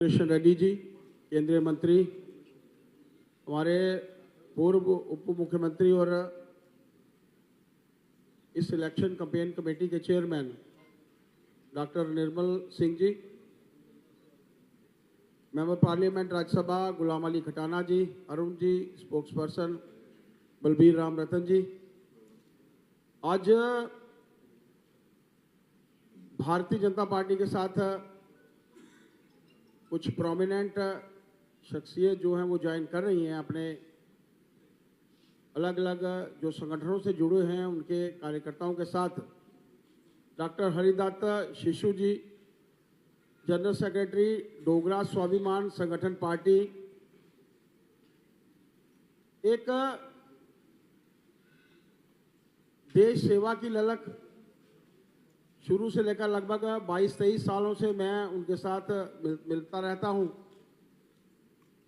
कृष्ण रेड्डी जी, केंद्रीय मंत्री, हमारे पूर्व उप मुख्यमंत्री और इस इलेक्शन कैंपेन कमेटी के chairman doctor Nirmal Singh ji, member parliament Rajya Sabha Ghulam Ali Khatana जी, अरुण जी, स्पोक्स पर्सन बलबीर राम रतन जी। आज भारतीय जनता पार्टी के साथ कुछ प्रोमिनेंट शख्सियत जो हैं वो ज्वाइन कर रही हैं, अपने अलग अलग जो संगठनों से जुड़े हैं उनके कार्यकर्ताओं के साथ। डॉक्टर हरिदत्त शिशु जी, जनरल सेक्रेटरी डोगरा स्वाभिमान संगठन पार्टी, एक देश सेवा की ललक शुरू से लेकर लगभग 22-23 सालों से मैं उनके साथ मिलता रहता हूं,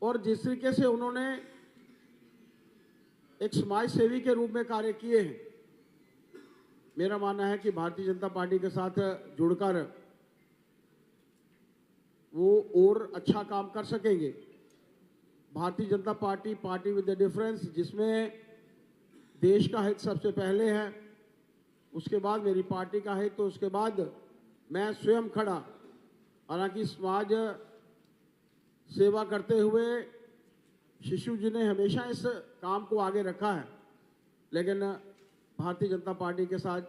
और जिस तरीके से उन्होंने एक समाज सेवी के रूप में कार्य किए हैं, मेरा मानना है कि भारतीय जनता पार्टी के साथ जुड़कर वो और अच्छा काम कर सकेंगे। Bharatiya Janata party, party with the difference, जिसमें देश का हित सबसे पहले है, उसके बाद मेरी पार्टी का हित, तो उसके बाद मैं स्वयं खड़ा। हालांकि समाज सेवा करते हुए शिशु जी ने हमेशा इस काम को आगे रखा है, लेकिन भारतीय जनता पार्टी के साथ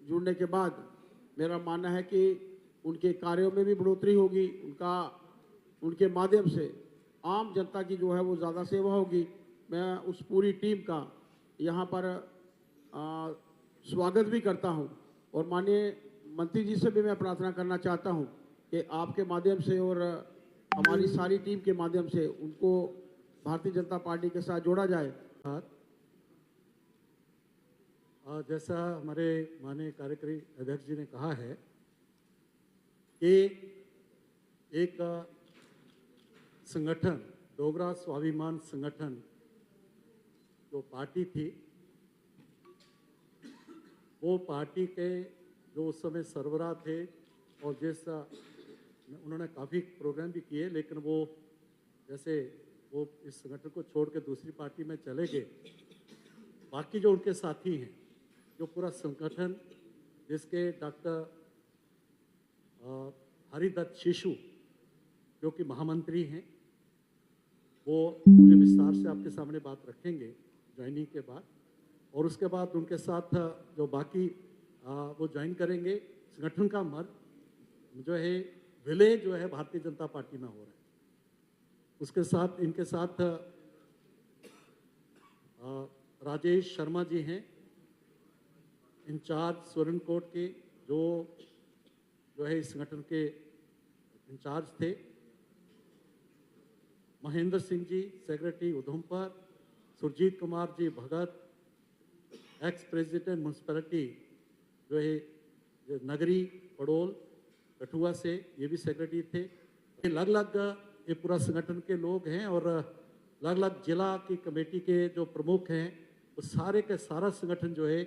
जुड़ने के बाद मेरा मानना है कि उनके कार्यों में भी बढ़ोतरी होगी, उनके माध्यम से आम जनता की जो है वो ज़्यादा सेवा होगी। मैं उस पूरी टीम का यहाँ पर स्वागत भी करता हूँ, और माननीय मंत्री जी से भी मैं प्रार्थना करना चाहता हूँ कि आपके माध्यम से और हमारी सारी टीम के माध्यम से उनको भारतीय जनता पार्टी के साथ जोड़ा जाए। जैसा हमारे माननीय कार्यकारी अध्यक्ष जी ने कहा है कि एक संगठन, डोगरा स्वाभिमान संगठन जो पार्टी थी, वो पार्टी के जो उस समय सरबराह थे, और जैसा उन्होंने काफ़ी प्रोग्राम भी किए, लेकिन वो जैसे वो इस संगठन को छोड़ के दूसरी पार्टी में चले गए, बाकी जो उनके साथी हैं, जो पूरा संगठन जिसके डॉक्टर हरिदत्त शिशु जो कि महामंत्री हैं, वो मुझे विस्तार से आपके सामने बात रखेंगे ज्वाइनिंग के बाद, और उसके बाद उनके साथ जो बाकी वो ज्वाइन करेंगे। संगठन का मर्ज जो है विलय जो है भारतीय जनता पार्टी में हो रहा है, उसके साथ इनके साथ राजेश शर्मा जी हैं, इंचार्ज सुरनकोट के, जो है इस संगठन के इंचार्ज थे। महेंद्र सिंह जी, सेक्रेटरी उधमपुर, सुरजीत कुमार जी भगत, एक्स प्रेसिडेंट म्यूनसिपैलिटी जो है नगरी पड़ोल कठुआ से, ये भी सेक्रेटरी थे। अलग अलग ये पूरा संगठन के लोग हैं, और अलग अलग जिला की कमेटी के जो प्रमुख हैं, वो सारे के सारा संगठन जो है,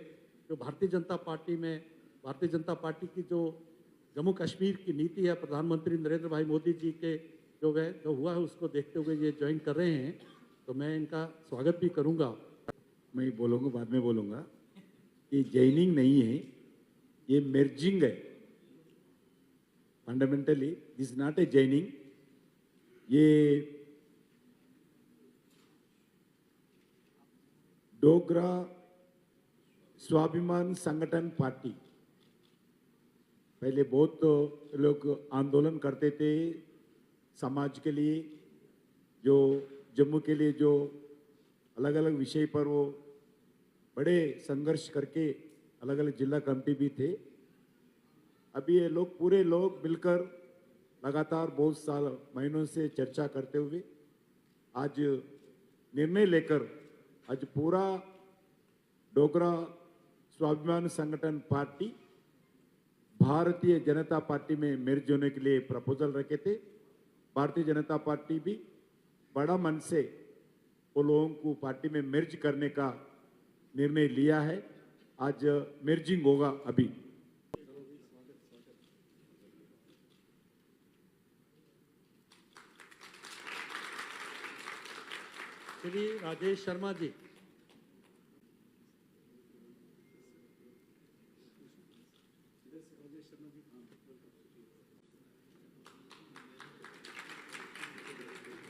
जो भारतीय जनता पार्टी में, भारतीय जनता पार्टी की जो जम्मू कश्मीर की नीति है प्रधानमंत्री नरेंद्र भाई मोदी जी के जो हुआ है उसको देखते हुए ये ज्वाइन कर रहे हैं, तो मैं इनका स्वागत भी करूंगा। मैं बोलूँगा, बाद में बोलूँगा कि जॉइनिंग नहीं है, ये मेर्जिंग है। Fundamentally this is not a joining. ये डोगरा स्वाभिमान संगठन पार्टी पहले बहुत लोग आंदोलन करते थे समाज के लिए, जो जम्मू के लिए, जो अलग अलग विषय पर वो बड़े संघर्ष करके अलग अलग जिला कमेटी भी थे। अभी ये लोग पूरे लोग मिलकर लगातार बहुत साल महीनों से चर्चा करते हुए आज निर्णय लेकर आज पूरा डोगरा स्वाभिमान संगठन पार्टी भारतीय जनता पार्टी में मेर्ज होने के लिए प्रपोजल रखे थे। भारतीय जनता पार्टी भी बड़ा मन से वो लोगों को पार्टी में मेर्ज करने का निर्णय लिया है। आज मेर्जिंग होगा। अभी मैं, 2 minute, 2 minute. Shri Rajesh Sharma ji.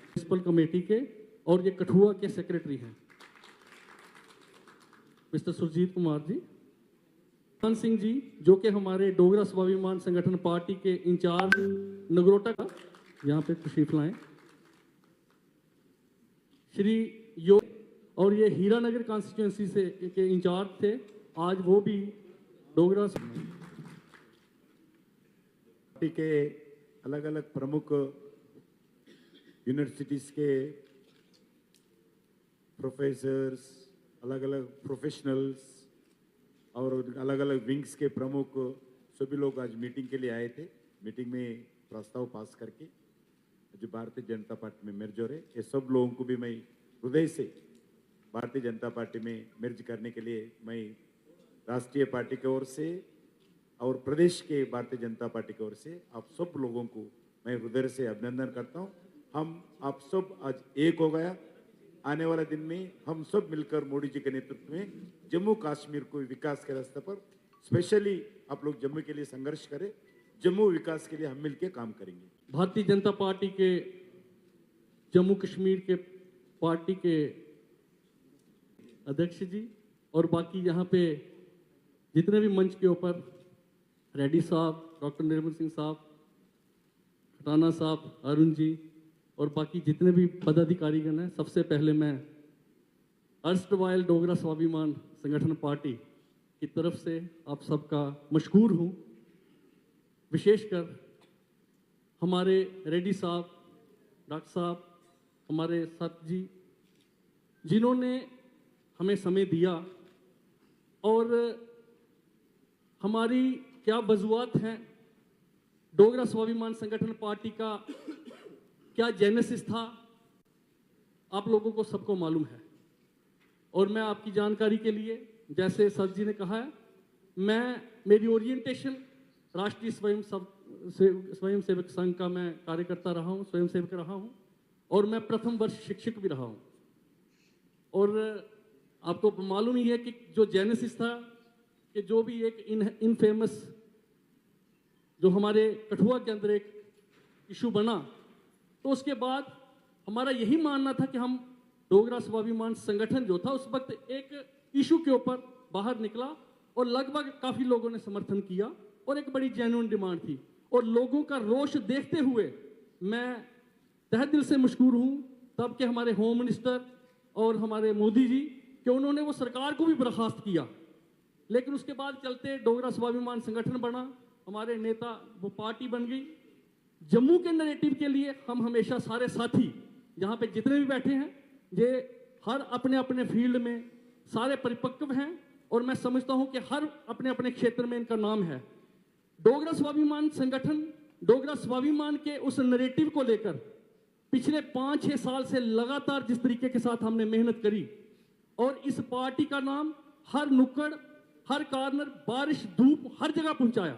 Municipal committee के और ये कठुआ के सेक्रेटरी हैं मिस्टर सुरजीत कुमार जी। मान सिंह जी जो कि हमारे डोगरा स्वाभिमान संगठन पार्टी के इंचार्ज नगरोटा का, यहाँ पे तशरीफ लाएं। श्री यो और ये हीरानगर कॉन्स्टिट्यूंसी से के इंचार्ज थे, आज वो भी डोगरा पार्टी के अलग अलग प्रमुख यूनिवर्सिटीज के प्रोफेसर्स, अलग अलग प्रोफेशनल्स और अलग अलग विंग्स के प्रमुख सभी लोग आज मीटिंग के लिए आए थे। मीटिंग में प्रस्ताव पास करके जो भारतीय जनता पार्टी में मर्ज हो रहे, ये सब लोगों को भी मैं हृदय से भारतीय जनता पार्टी में मर्ज करने के लिए मैं राष्ट्रीय पार्टी की ओर से और प्रदेश के भारतीय जनता पार्टी की ओर से आप सब लोगों को मैं हृदय से अभिनंदन करता हूं। हम आप सब आज एक हो गया। आने वाले दिन में हम सब मिलकर मोदी जी के नेतृत्व में जम्मू कश्मीर को विकास के रास्ते पर, स्पेशली आप लोग जम्मू के लिए संघर्ष करें, जम्मू विकास के लिए हम मिलकर काम करेंगे। भारतीय जनता पार्टी के जम्मू कश्मीर के पार्टी के अध्यक्ष जी और बाकी यहाँ पे जितने भी मंच के ऊपर रेड्डी साहब, डॉक्टर निर्मल सिंह साहब, खटाना साहब, अरुण जी और बाकी जितने भी पदाधिकारीगण हैं, सबसे पहले मैं अर्स्टवाइल डोगरा स्वाभिमान संगठन पार्टी की तरफ से आप सबका मशकूर हूँ। विशेषकर हमारे रेड्डी साहब, डॉक्टर साहब, हमारे सत जी जिन्होंने हमें समय दिया और हमारी क्या वजूहत हैं, डोगरा स्वाभिमान संगठन पार्टी का क्या जेनेसिस था, आप लोगों को सबको मालूम है। और मैं आपकी जानकारी के लिए, जैसे सर जी ने कहा है, मेरी ओरिएंटेशन राष्ट्रीय स्वयंसेवक संघ का मैं कार्यकर्ता रहा हूँ, स्वयंसेवक रहा हूँ और मैं प्रथम वर्ष शिक्षक भी रहा हूँ। और आपको मालूम ही है कि जो जेनेसिस था कि जो भी एक इनफेमस जो हमारे कठुआ के अंदर एक इशू बना, तो उसके बाद हमारा यही मानना था कि हम डोगरा स्वाभिमान संगठन जो था उस वक्त एक इशू के ऊपर बाहर निकला और लगभग काफी लोगों ने समर्थन किया और एक बड़ी जेन्युइन डिमांड थी। और लोगों का रोष देखते हुए मैं तहे दिल से मशकूर हूं तब के हमारे होम मिनिस्टर और हमारे मोदी जी कि उन्होंने वो सरकार को भी बर्खास्त किया। लेकिन उसके बाद चलते डोगरा स्वाभिमान संगठन बना, हमारे नेता वो पार्टी बन गई। जम्मू के नैरेटिव के लिए हम हमेशा सारे साथी यहाँ पे जितने भी बैठे हैं ये हर अपने अपने फील्ड में सारे परिपक्व हैं और मैं समझता हूँ कि हर अपने अपने क्षेत्र में इनका नाम है। डोगरा स्वाभिमान संगठन डोगरा स्वाभिमान के उस नैरेटिव को लेकर पिछले 5-6 साल से लगातार जिस तरीके के साथ हमने मेहनत करी और इस पार्टी का नाम हर नुक्कड़, हर कॉर्नर, बारिश, धूप, हर जगह पहुंचाया।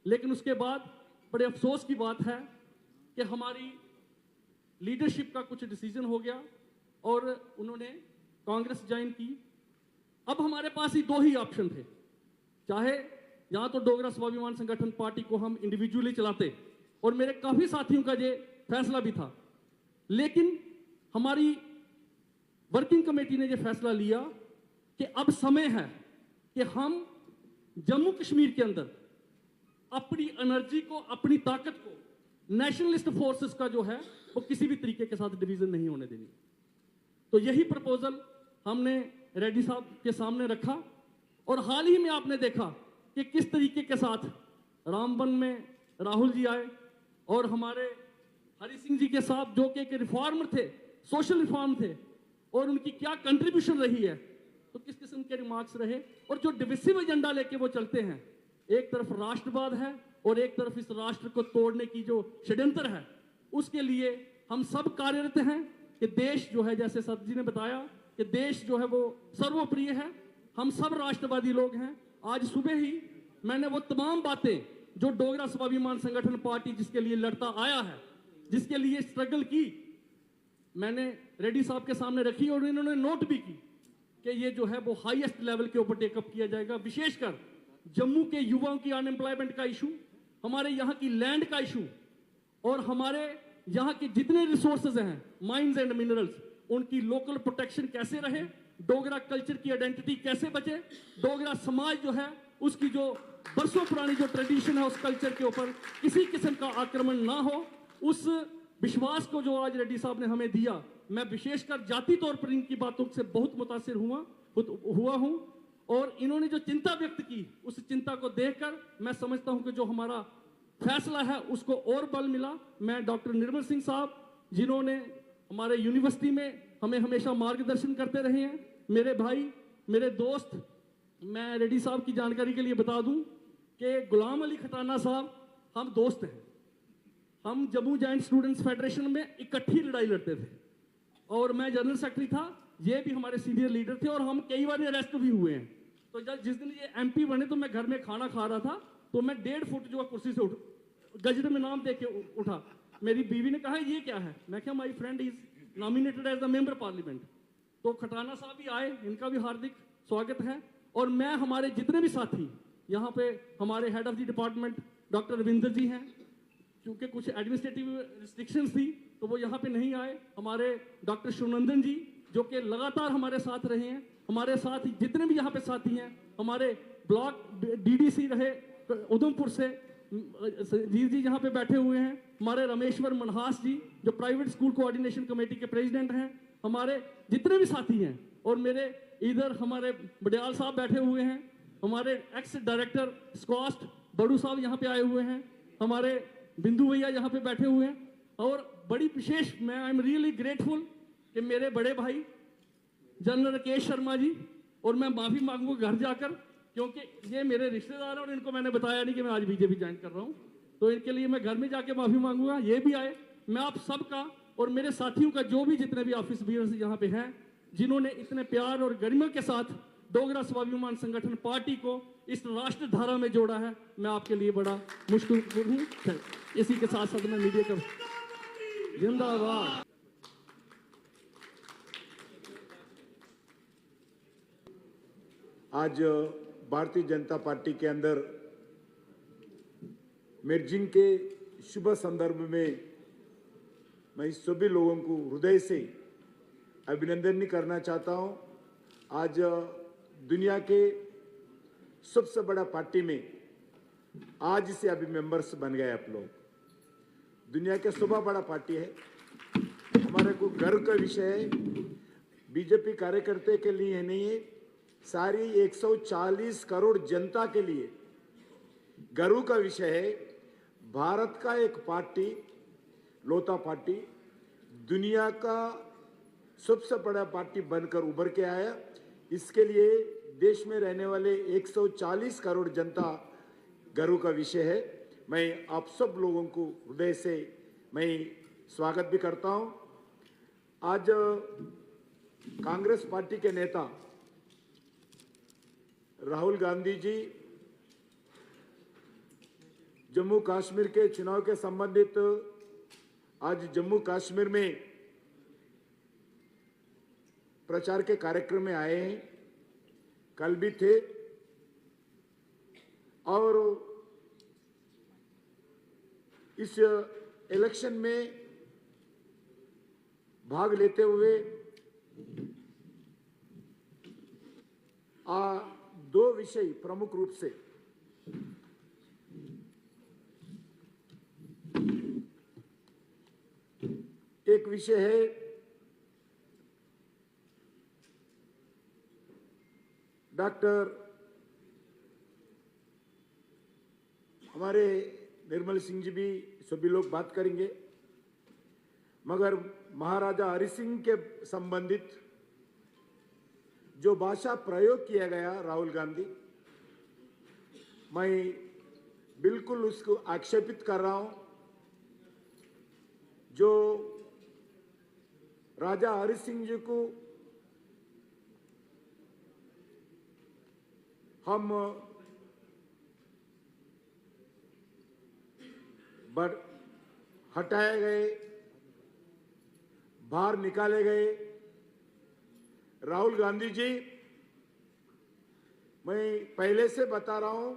लेकिन उसके बाद बड़े अफसोस की बात है कि हमारी लीडरशिप का कुछ डिसीजन हो गया और उन्होंने कांग्रेस ज्वाइन की। अब हमारे पास ही दो ही ऑप्शन थे, चाहे या तो डोगरा स्वाभिमान संगठन पार्टी को हम इंडिविजुअली चलाते और मेरे काफी साथियों का ये फैसला भी था, लेकिन हमारी वर्किंग कमेटी ने ये फैसला लिया कि अब समय है कि हम जम्मू कश्मीर के अंदर अपनी एनर्जी को, अपनी ताकत को, नेशनलिस्ट फोर्सेस का जो है वो किसी भी तरीके के साथ डिवीजन नहीं होने देनी। तो यही प्रपोजल हमने रेड्डी साहब के सामने रखा और हाल ही में आपने देखा कि किस तरीके के साथ रामबन में राहुल जी आए और हमारे हरि सिंह जी के साथ जो कि एक रिफॉर्मर थे, सोशल रिफॉर्म थे और उनकी क्या कंट्रीब्यूशन रही है, तो किस किस्म के रिमार्क्स रहे और जो डिविसिव एजेंडा लेके वो चलते हैं, एक तरफ राष्ट्रवाद है और एक तरफ इस राष्ट्र को तोड़ने की जो षड्यंत्र है, उसके लिए हम सब कार्यरत हैं कि देश जो है, जैसे सर जी ने बताया कि देश जो है वो सर्वप्रिय है, हम सब राष्ट्रवादी लोग हैं। आज सुबह ही मैंने वो तमाम बातें जो डोगरा स्वाभिमान संगठन पार्टी जिसके लिए लड़ता आया है, जिसके लिए स्ट्रगल की, मैंने रेड्डी साहब के सामने रखी और इन्होंने नोट भी की कि ये जो है वो हाईएस्ट लेवल के ऊपर टेकअप किया जाएगा। विशेषकर जम्मू के युवाओं की अनएम्प्लॉयमेंट का इशू, हमारे यहाँ की लैंड का इशू और हमारे यहाँ के जितने रिसोर्सेज हैं, माइंस एंड मिनरल्स, उनकी लोकल प्रोटेक्शन कैसे रहे, डोगरा कल्चर की आइडेंटिटी कैसे बचे, डोगरा समाज जो है उसकी जो बरसों पुरानी जो ट्रेडिशन है उस कल्चर के ऊपर किसी किस्म का आक्रमण ना हो, उस विश्वास को जो आज रेड्डी साहब ने हमें दिया, मैं विशेषकर जाति तौर पर इनकी बातों से बहुत मुतासिर हुआ हूं और इन्होंने जो चिंता व्यक्त की उस चिंता को देखकर मैं समझता हूं कि जो हमारा फैसला है उसको और बल मिला। मैं डॉक्टर निर्मल सिंह साहब जिन्होंने हमारे यूनिवर्सिटी में हमें हमेशा मार्गदर्शन करते रहे हैं, मेरे भाई, मेरे दोस्त, मैं रेड्डी साहब की जानकारी के लिए बता दूं कि गुलाम अली खटाना साहब हम दोस्त हैं। हम जम्मू जॉइंट स्टूडेंट्स फेडरेशन में इकट्ठी लड़ाई लड़ते थे और मैं जनरल सेक्रेटरी था, ये भी हमारे सीनियर लीडर थे और हम कई बार अरेस्ट भी हुए हैं। तो जब जिस दिन ये एमपी बने तो मैं घर में खाना खा रहा था तो मैं 1.5 फुट जो कुर्सी से गजट में नाम देख के उठा। मेरी बीवी ने कहा ये क्या है, मैं क्या my friend is nominated as the member parliament. तो खटाना साहब भी आए, इनका भी हार्दिक स्वागत है। और मैं हमारे जितने भी साथी यहाँ पे, हमारे head of the department doctor Ravinder ji हैं, क्योंकि कुछ एडमिनिस्ट्रेटिव रिस्ट्रिक्शंस थी तो वो यहाँ पे नहीं आए। हमारे डॉक्टर शिवनंदन जी जो कि लगातार हमारे साथ रहे हैं, हमारे साथ जितने भी यहाँ पे साथी हैं, हमारे ब्लॉक डीडीसी रहे उधमपुर से जी यहाँ पे बैठे हुए हैं, हमारे रमेश्वर मनहास जी जो प्राइवेट स्कूल कोऑर्डिनेशन कमेटी के प्रेसिडेंट हैं, हमारे जितने भी साथी हैं, और मेरे इधर हमारे बडियाल साहब बैठे हुए हैं, हमारे एक्स डायरेक्टर स्कॉस्ट बड़ू साहब यहाँ पे आए हुए हैं, हमारे बिंदु भैया यहाँ पे बैठे हुए हैं। और बड़ी विशेष मैं आई एम रियली ग्रेटफुल कि मेरे बड़े भाई जनरल राकेश शर्मा जी, और मैं माफी मांगूंगा घर जाकर क्योंकि ये मेरे रिश्तेदार हैं और इनको मैंने बताया नहीं कि मैं आज बीजेपी ज्वाइन कर रहा हूँ, तो इनके लिए मैं घर में जाके माफी मांगूंगा। ये भी आए, मैं आप सबका और मेरे साथियों का जो भी जितने भी ऑफिस बीयर्स यहाँ पे हैं जिन्होंने इतने प्यार और गरिमा के साथ डोगरा स्वाभिमान संगठन पार्टी को इस राष्ट्र धारा में जोड़ा है, मैं आपके लिए बड़ा मुश्किल हूँ। इसी के साथ साथ मैं मीडिया का जिंदाबाद। आज भारतीय जनता पार्टी के अंदर मेर्जिंग के शुभ संदर्भ में मैं सभी लोगों को हृदय से अभिनंदन भी करना चाहता हूं। आज दुनिया के सबसे बड़ा पार्टी में आज से अभी मेंबर्स बन गए आप लोग। दुनिया के सबसे बड़ा पार्टी है, हमारे को गर्व का विषय है। बीजेपी कार्यकर्ता के लिए नहीं है, सारी 140 करोड़ जनता के लिए गर्व का विषय है। भारत का एक पार्टी, लोता पार्टी, दुनिया का सबसे बड़ा पार्टी बनकर उभर के आया। इसके लिए देश में रहने वाले 140 करोड़ जनता गर्व का विषय है। मैं आप सब लोगों को हृदय से मैं स्वागत भी करता हूं। आज कांग्रेस पार्टी के नेता राहुल गांधी जी जम्मू कश्मीर के चुनाव के संबंधित आज जम्मू कश्मीर में प्रचार के कार्यक्रम में आए हैं, कल भी थे, और इस इलेक्शन में भाग लेते हुए दो विषय प्रमुख रूप से एक विषय है डॉक्टर हमारे निर्मल सिंह जी भी सभी लोग बात करेंगे, मगर महाराजा हरि सिंह के संबंधित जो भाषा प्रयोग किया गया राहुल गांधी, मैं बिल्कुल उसको आक्षेपित कर रहा हूं। जो राजा हरि सिंह जी को हम हटाए गए बाहर निकाले गए। राहुल गांधी जी, मैं पहले से बता रहा हूं,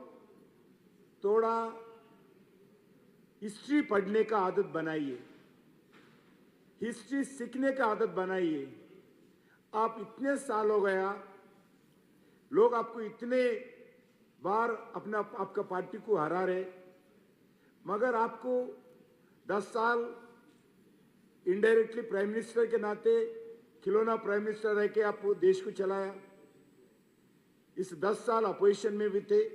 थोड़ा हिस्ट्री पढ़ने का आदत बनाइए, हिस्ट्री सीखने का आदत बनाइए। आप इतने साल हो गया, लोग आपको इतने बार आपका पार्टी को हरा रहे, मगर आपको 10 साल इनडायरेक्टली प्राइम मिनिस्टर के नाते खिलौना प्राइम मिनिस्टर रह के आप देश को चलाया। इस 10 साल अपोजिशन में भी थे,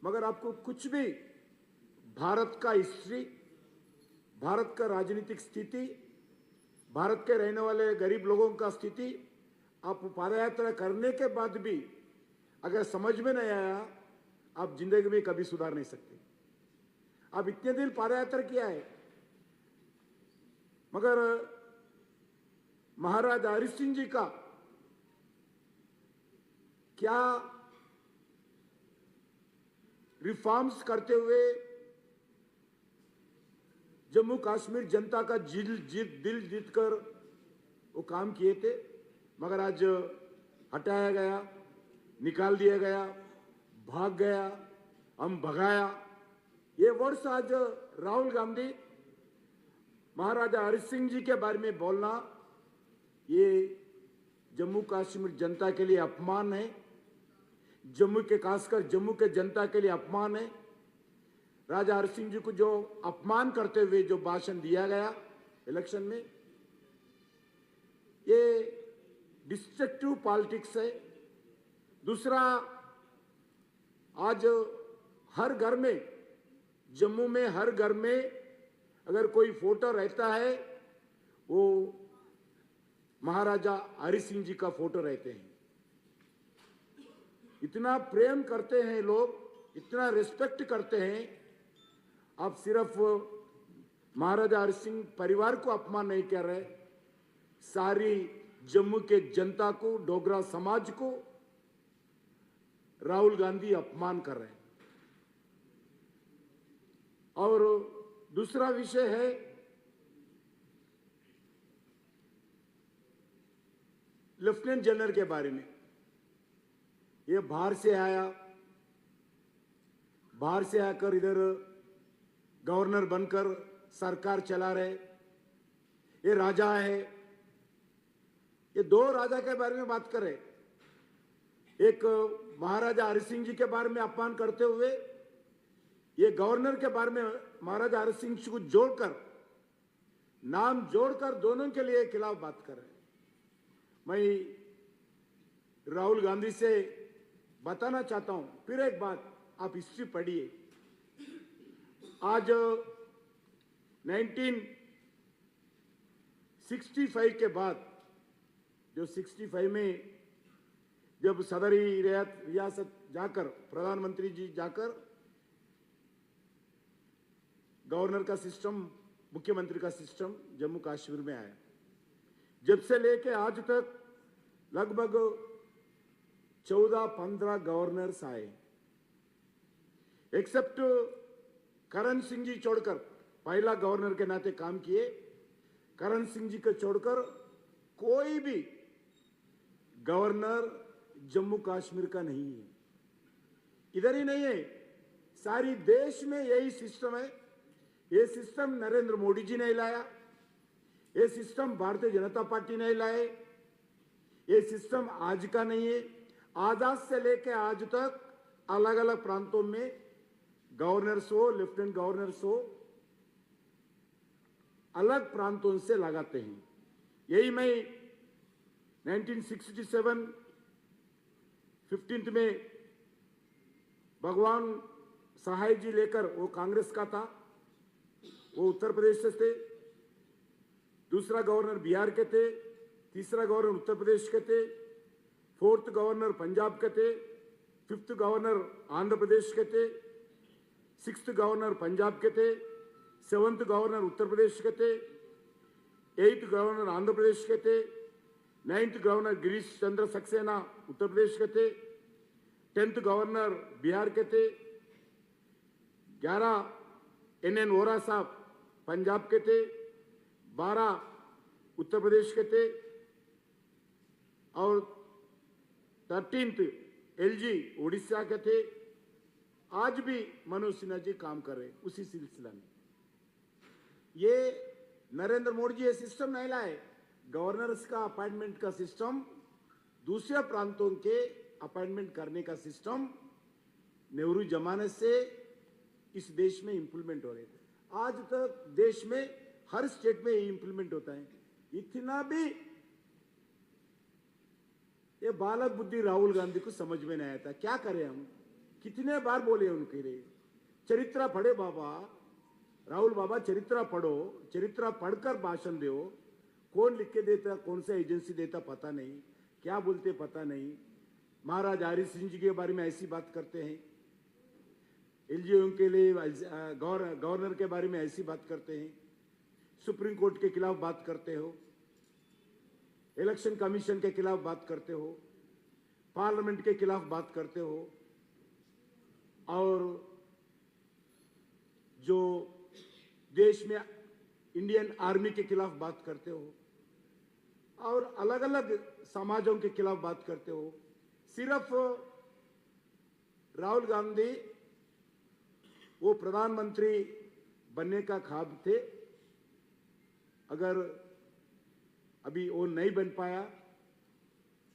मगर आपको कुछ भी भारत का हिस्ट्री, भारत का राजनीतिक स्थिति, भारत के रहने वाले गरीब लोगों का स्थिति आप पादयात्रा करने के बाद भी अगर समझ में नहीं आया, आप जिंदगी में कभी सुधार नहीं सकते। आप इतने दिन पादयात्रा किया है, मगर महाराजा हरि सिंह जी का क्या रिफॉर्म्स करते हुए जम्मू कश्मीर जनता का दिल जीतकर वो काम किए थे, मगर आज हटाया गया, निकाल दिया गया, भाग गया, हम भगाया। ये वर्ड्स आज राहुल गांधी, महाराजा हरि सिंह जी के बारे में बोलना, ये जम्मू कश्मीर जनता के लिए अपमान है, जम्मू के खासकर जम्मू के जनता के लिए अपमान है। राजा हरि सिंह जी को जो अपमान करते हुए जो भाषण दिया गया इलेक्शन में, ये डिस्ट्रक्टिव पॉलिटिक्स है। दूसरा, आज हर घर में, जम्मू में हर घर में अगर कोई फोटो रहता है, वो महाराजा हरि सिंह जी का फोटो रहते हैं। इतना प्रेम करते हैं लोग, इतना रिस्पेक्ट करते हैं। आप सिर्फ महाराजा हरि सिंह परिवार को अपमान नहीं कर रहे, सारी जम्मू के जनता को, डोगरा समाज को राहुल गांधी अपमान कर रहे हैं। और दूसरा विषय है लेफ्टिनेंट जनरल के बारे में। ये बाहर से आया, बाहर से आकर इधर गवर्नर बनकर सरकार चला रहे, ये राजा है। ये दो राजा के बारे में बात करें, एक महाराजा हरि सिंह जी के बारे में अपमान करते हुए, ये गवर्नर के बारे में महाराजा हरि सिंह जी को जोड़कर, नाम जोड़कर दोनों के लिए खिलाफ बात कर रहे हैं। मैं राहुल गांधी से बताना चाहता हूं, फिर एक बात, आप हिस्ट्री पढ़िए। आज 1965 के बाद, जो 65 में जब सदरी रियासत जाकर प्रधानमंत्री जी जाकर गवर्नर का सिस्टम, मुख्यमंत्री का सिस्टम जम्मू कश्मीर में आया, जब से लेके आज तक लगभग 14-15 गवर्नर्स आए, एक्सेप्ट करण सिंह जी छोड़कर, पहला गवर्नर के नाते काम किए, करण सिंह जी को छोड़कर कोई भी गवर्नर जम्मू कश्मीर का नहीं है। इधर ही नहीं है, सारी देश में यही सिस्टम है। ये सिस्टम नरेंद्र मोदी जी ने लाया, ये सिस्टम भारतीय जनता पार्टी ने लाए, ये सिस्टम आज का नहीं है। आजाद से लेकर आज तक अलग अलग प्रांतों में गवर्नर्स हो, लेफ्टिनेंट गवर्नर्स हो, अलग प्रांतों से लगाते हैं। यही मैं 1967 15 में भगवान सहाय जी लेकर, वो कांग्रेस का था, वो उत्तर प्रदेश से थे, दूसरा गवर्नर बिहार के थे, तीसरा गवर्नर उत्तर प्रदेश के थे, फोर्थ गवर्नर पंजाब के थे, फिफ्थ गवर्नर आंध्र प्रदेश के थे, सिक्स्थ गवर्नर पंजाब के थे, सेवंथ गवर्नर उत्तर प्रदेश के थे, एट्थ गवर्नर आंध्र प्रदेश के थे, नाइन्थ गवर्नर गिरीश चंद्र सक्सेना उत्तर प्रदेश के थे, 10th गवर्नर बिहार के थे, 11 NN वोरा साहब पंजाब के थे, 12 उत्तर प्रदेश के थे और 13th एलजी उड़ीसा के थे। आज भी मनोज सिन्हा जी काम कर रहे हैं उसी सिलसिला में। ये नरेंद्र मोदी जी ये सिस्टम नहीं लाए, गवर्नर्स का अपॉइंटमेंट का सिस्टम, दूसरे प्रांतों के अपॉइंटमेंट करने का सिस्टम नेहरू जमाने से इस देश में इंप्लीमेंट हो रहे थे। आज तक देश में हर स्टेट में ये इंप्लीमेंट होता है। इतना भी ये बालक बुद्धि राहुल गांधी को समझ में नहीं आया था। क्या करें हम, कितने बार बोले उनके लिए, चरित्र पढ़े बाबा, राहुल बाबा चरित्र पढ़ो, चरित्र पढ़कर भाषण दो। कौन लिख के देता, कौन सा एजेंसी देता पता नहीं, क्या बोलते पता नहीं। महाराज हरि सिंह जी के बारे में ऐसी बात करते हैं, एलजीओ के लिए गवर्नर के बारे में ऐसी बात करते हैं, सुप्रीम कोर्ट के खिलाफ बात करते हो, इलेक्शन कमीशन के खिलाफ बात करते हो, पार्लियामेंट के खिलाफ बात करते हो, और जो देश में इंडियन आर्मी के खिलाफ बात करते हो, और अलग अलग समाजों के खिलाफ बात करते हो। सिर्फ राहुल गांधी वो प्रधानमंत्री बनने का ख्वाब थे, अगर अभी वो नहीं बन पाया,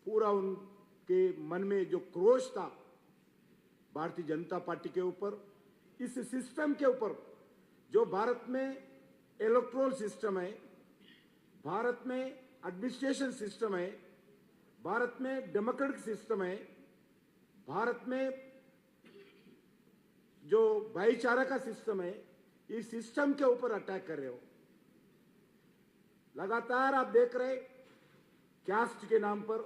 पूरा उनके मन में जो क्रोध था भारतीय जनता पार्टी के ऊपर, इस सिस्टम के ऊपर, जो भारत में इलेक्टोरल सिस्टम है, भारत में एडमिनिस्ट्रेशन सिस्टम है, भारत में डेमोक्रेटिक सिस्टम है, भारत में जो भाईचारा का सिस्टम है, इस सिस्टम के ऊपर अटैक कर रहे हो। लगातार आप देख रहे, कास्ट के नाम पर,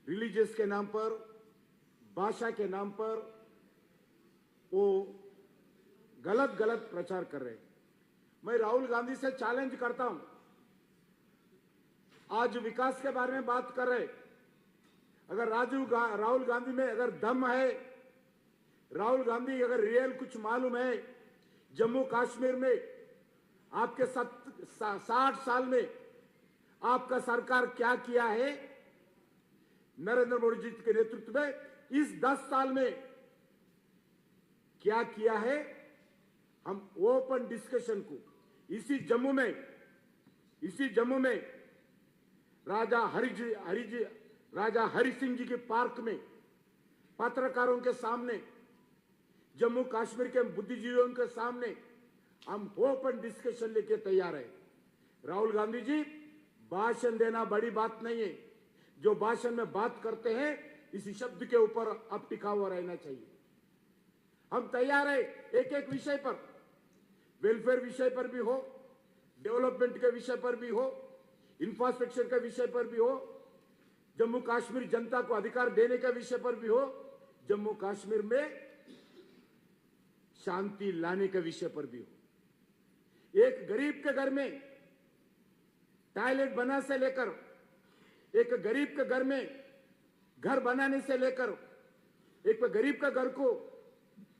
रिलीजियस के नाम पर, भाषा के नाम पर वो गलत गलत प्रचार कर रहे हैं। मैं राहुल गांधी से चैलेंज करता हूं, आज विकास के बारे में बात कर रहे, अगर राहुल गांधी में अगर दम है, राहुल गांधी अगर रियल कुछ मालूम है, जम्मू कश्मीर में आपके 60 साल में आपका सरकार क्या किया है, नरेंद्र मोदी जी के नेतृत्व में इस 10 साल में क्या किया है, हम ओपन डिस्कशन को इसी जम्मू में राजा हरि सिंह जी के पार्क में पत्रकारों के सामने, जम्मू कश्मीर के बुद्धिजीवियों के सामने हम ओपन डिस्कशन लेके तैयार है। राहुल गांधी जी, भाषण देना बड़ी बात नहीं है, जो भाषण में बात करते हैं इसी शब्द के ऊपर अब टिका हुआ रहना चाहिए। हम तैयार है एक एक विषय पर, वेलफेयर विषय पर भी हो, डेवलपमेंट के विषय पर भी हो, इंफ्रास्ट्रक्चर के विषय पर भी हो, जम्मू कश्मीर जनता को अधिकार देने के विषय पर भी हो, जम्मू कश्मीर में शांति लाने के विषय पर भी हो। एक गरीब के घर में टॉयलेट बना से लेकर, एक गरीब के घर में घर बनाने से लेकर, एक गरीब के घर को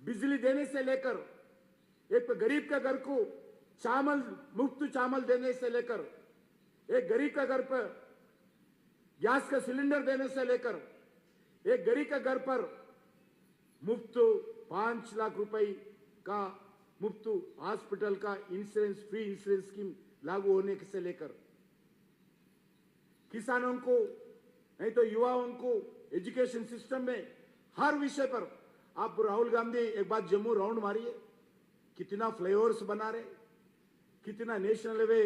बिजली देने से लेकर, एक गरीब के घर को मुफ्त चावल देने से लेकर, एक गरीब के घर पर गैस का सिलेंडर देने से लेकर, एक गरीब के घर पर मुफ्त 5 लाख रुपए का मुफ्त हॉस्पिटल का इंश्योरेंस, फ्री इंश्योरेंस स्कीम लागू होने से लेकर, किसानों को नहीं तो युवाओं को एजुकेशन सिस्टम में हर विषय पर आप राहुल गांधी एक बार जम्मू राउंड मारिए, कितना फ्लाईओवर्स बना रहे, कितना नेशनल हाईवे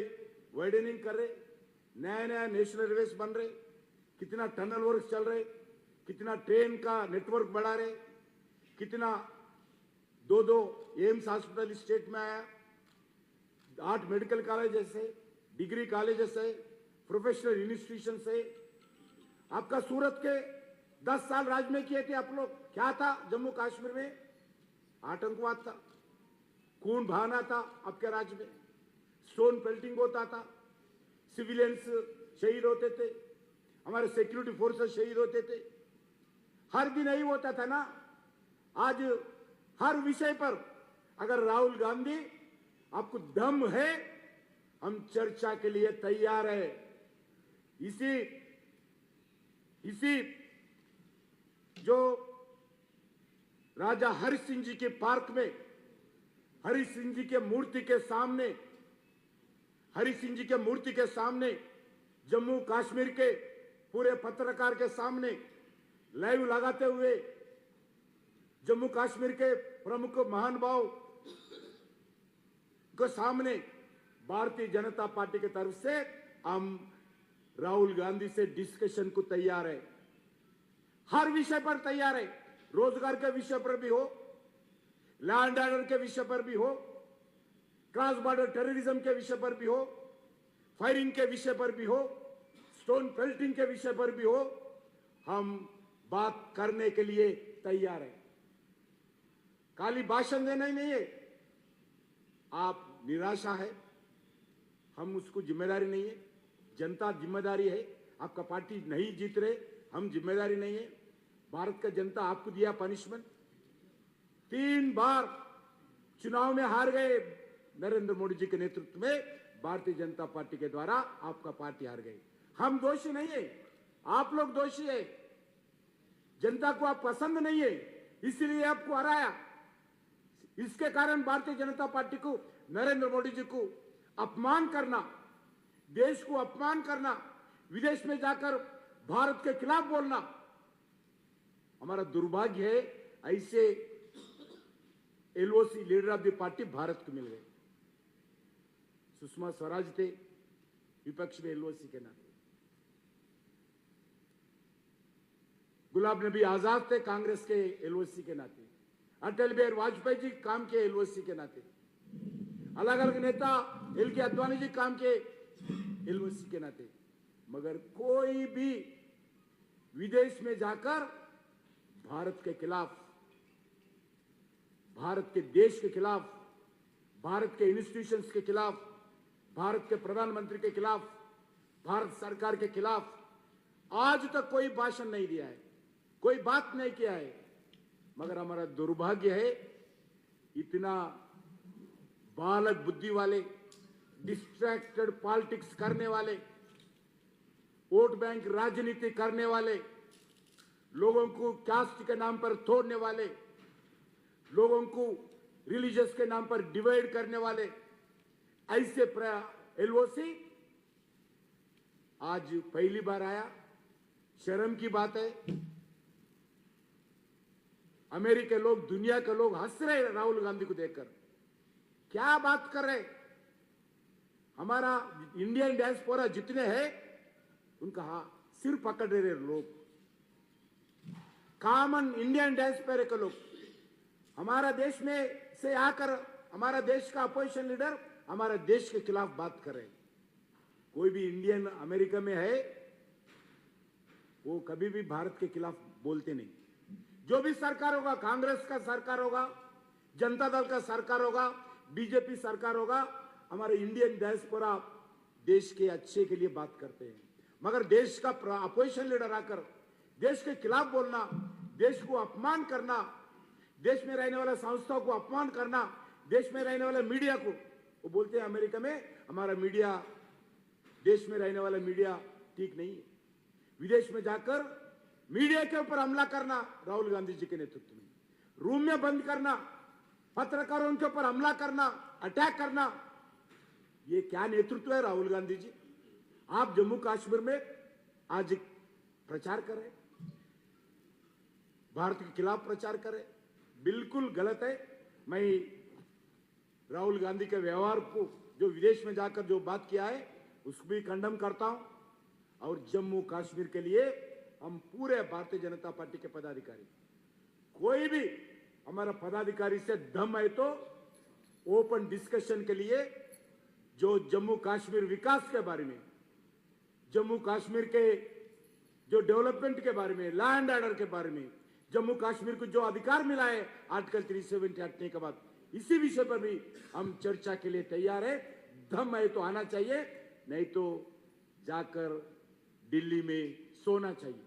वाइडनिंग कर रहे, नया नया नेशनल हाईवेज बन रहे, कितना टनल वर्क चल रहे, कितना ट्रेन का नेटवर्क बढ़ा रहे, कितना 2 एम्स हॉस्पिटल स्टेट में आया, 8 मेडिकल कॉलेजेस है, डिग्री कॉलेजेस है, प्रोफेशनल इंस्टीट्यूशन है। आपका सूरत के 10 साल राज में किए थे आप लोग, क्या था जम्मू कश्मीर में? आतंकवाद था, खून बहाना था आपके राज्य में, स्टोन पेल्टिंग होता था, सिविलियंस शहीद होते थे, हमारे सिक्योरिटी फोर्सेस शहीद होते थे, हर दिन नहीं होता था ना। आज हर विषय पर अगर राहुल गांधी आपको दम है, हम चर्चा के लिए तैयार है। इसी जो राजा हरि सिंह जी के पार्क में हरि सिंह जी के मूर्ति के सामने जम्मू कश्मीर के पूरे पत्रकार के सामने लाइव लगाते हुए जम्मू कश्मीर के प्रमुख महानुभाव के सामने भारतीय जनता पार्टी की तरफ से हम राहुल गांधी से डिस्कशन को तैयार है। हर विषय पर तैयार है। रोजगार के विषय पर भी हो, लैंड ऑर्डर के विषय पर भी हो, क्रॉस बॉर्डर टेररिज्म के विषय पर भी हो, फायरिंग के विषय पर भी हो, स्टोन पेल्टिंग के विषय पर भी हो, हम बात करने के लिए तैयार है। खाली भाषण देना ही नहीं है। आप निराशा है, हम उसको जिम्मेदारी नहीं है। जनता जिम्मेदारी है। आपका पार्टी नहीं जीत रहे, हम जिम्मेदारी नहीं है। भारत का जनता आपको दिया पनिशमेंट। 3 बार चुनाव में हार गए नरेंद्र मोदी जी के नेतृत्व में भारतीय जनता पार्टी के द्वारा आपका पार्टी हार गई। हम दोषी नहीं है, आप लोग दोषी है। जनता को आप पसंद नहीं है, इसलिए आपको हराया। इसके कारण भारतीय जनता पार्टी को, नरेंद्र मोदी जी को अपमान करना, देश को अपमान करना, विदेश में जाकर भारत के खिलाफ बोलना हमारा दुर्भाग्य है। ऐसे LOC leader of the party Bharat को मिल गए। सुषमा स्वराज थे विपक्ष में एलओसी के नाते, गुलाम नबी आजाद थे कांग्रेस के एलओसी के नाते, अटल बिहारी वाजपेयी जी काम के एलओसी के नाते, अलग अलग नेता एल.के. आडवाणी जी काम के एलओसी के नाते। मगर कोई भी विदेश में जाकर भारत के खिलाफ, भारत के देश के खिलाफ, भारत के इंस्टीट्यूशंस के खिलाफ, भारत के प्रधानमंत्री के खिलाफ, भारत सरकार के खिलाफ आज तक कोई भाषण नहीं दिया है, कोई बात नहीं किया है। मगर हमारा दुर्भाग्य है, इतना बालक बुद्धि वाले, डिस्ट्रैक्टेड पॉलिटिक्स करने वाले, वोट बैंक राजनीति करने वाले, लोगों को कास्ट के नाम पर तोड़ने वाले, लोगों को रिलीजियस के नाम पर डिवाइड करने वाले ऐसे एलओसी आज पहली बार आया। शर्म की बात है। अमेरिका के लोग, दुनिया के लोग हंस रहे राहुल गांधी को देखकर। क्या बात कर रहे? हमारा इंडियन डायस्पोरा जितने हैं उनका सिर पकड़ रहे लोग, कॉमन इंडियन डायस्पोरा के लोग। हमारा देश में से आकर हमारा देश का अपोजिशन लीडर हमारा देश के खिलाफ बात कर रहे हैं। कोई भी इंडियन अमेरिका में है वो कभी भी भारत के खिलाफ बोलते नहीं। जो भी सरकार होगा, कांग्रेस का सरकार होगा, जनता दल का सरकार होगा, बीजेपी सरकार होगा, हमारे इंडियन डायस्पोरा देश के अच्छे के लिए बात करते हैं। मगर देश का अपोजिशन लीडर आकर देश के खिलाफ बोलना, देश को अपमान करना, देश में रहने वाला संस्थाओं को अपमान करना, देश में रहने वाले मीडिया को, वो बोलते हैं अमेरिका में हमारा मीडिया, देश में रहने वाला मीडिया ठीक नहीं है। विदेश में जाकर मीडिया के ऊपर हमला करना राहुल गांधी जी के नेतृत्व में, रूम में बंद करना, पत्रकारों के ऊपर हमला करना, अटैक करना, ये क्या नेतृत्व है राहुल गांधी जी? आप जम्मू कश्मीर में आज प्रचार करें, भारत के खिलाफ प्रचार करें, बिल्कुल गलत है। मैं राहुल गांधी के व्यवहार को, जो विदेश में जाकर जो बात किया है, उसको भी खंडन करता हूं। और जम्मू कश्मीर के लिए हम पूरे भारतीय जनता पार्टी के पदाधिकारी, कोई भी हमारा पदाधिकारी से दम है तो ओपन डिस्कशन के लिए, जो जम्मू कश्मीर विकास के बारे में, जम्मू कश्मीर के जो डेवलपमेंट के बारे में, लैंड ऑर्डर के बारे में, जम्मू कश्मीर को जो अधिकार मिला है आर्टिकल 370 हटने के बाद, इसी विषय पर भी हम चर्चा के लिए तैयार है। दम है तो आना चाहिए, नहीं तो जाकर दिल्ली में सोना चाहिए।